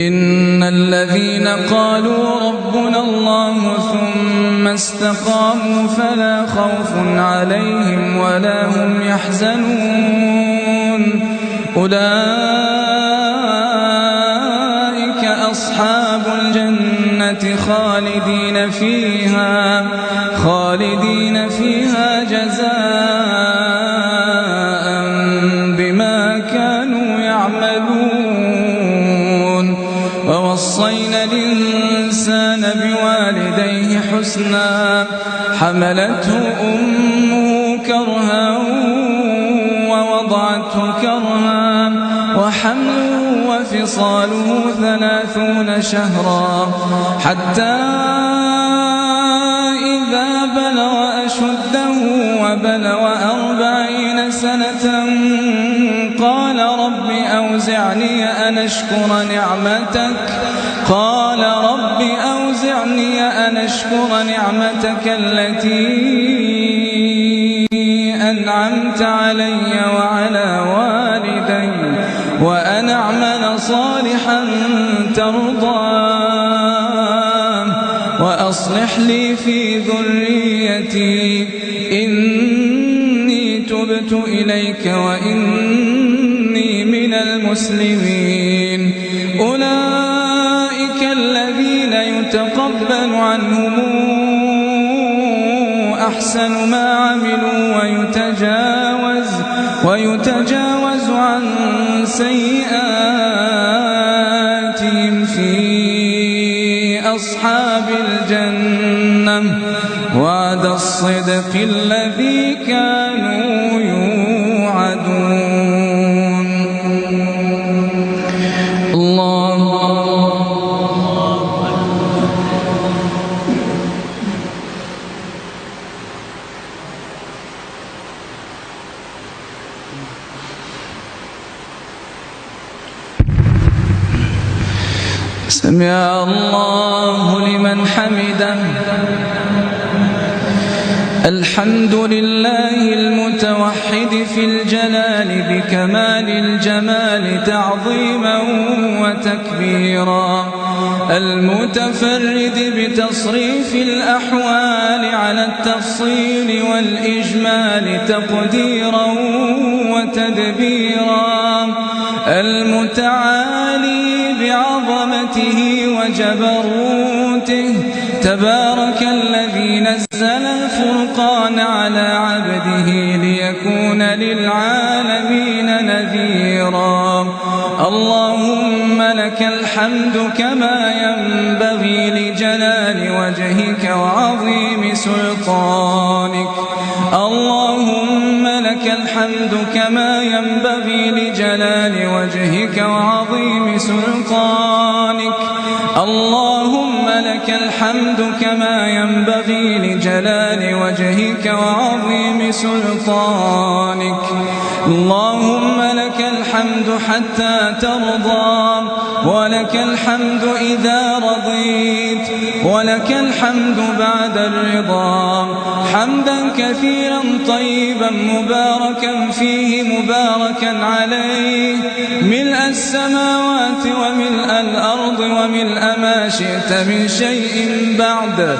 إن الذين قالوا ربنا الله ثم استقاموا فلا خوف عليهم ولا هم يحزنون أولئك أصحاب الجنة خالدين فيها جزاء بما كانوا يعملون ووصينا الإنسان بوالديه حسنا حملته أمه كرها ووضعته كرها وحمله وفصاله 30 شهرا حتى إذا بلغ أشده وبلغ 40 سنة قال رب أوزعني أن أشكر نعمتك التي أنعمت علي وعلى والدي وأن أعمل صالحا ترضاه وأصلح لي في ذريتي إني تبت إليك وإني من المسلمين أولئك الذين يتقبل عنهم أحسن ما عملوا ويتجاوز عن سيئاتهم في أصحاب الجنة وعد الصدق الذي كانوا يوعدون. سمع الله لمن حمده. الحمد لله المتوحد في الجلال بكمال الجمال تعظيما وتكبيرا المتفرد بتصريف الأحوال على التفصيل والإجمال تقديرا وتدبيرا المتعالي بعظمته وجبروته تبارك الذي نزل الفرقان على عبده ليكون للعالمين نذيرا. اللهم لك الحمد كما ينبغي لجلال وجهك وعظيم سلطانك. اللهم لك الحمد كما ينبغي لجلال وجهك وعظيم سلطانك. اللهم لك الحمد كما ينبغي لجلال وجهك وعظيم سلطانك. اللهم لك الحمد حتى ترضى ولك الحمد إذا رضيت ولك الحمد بعد الرضا حمدا كثيرا طيبا مباركا فيه مباركا عليه ملء السماوات وملء الأرض وملء ما شئت من شيء بعد.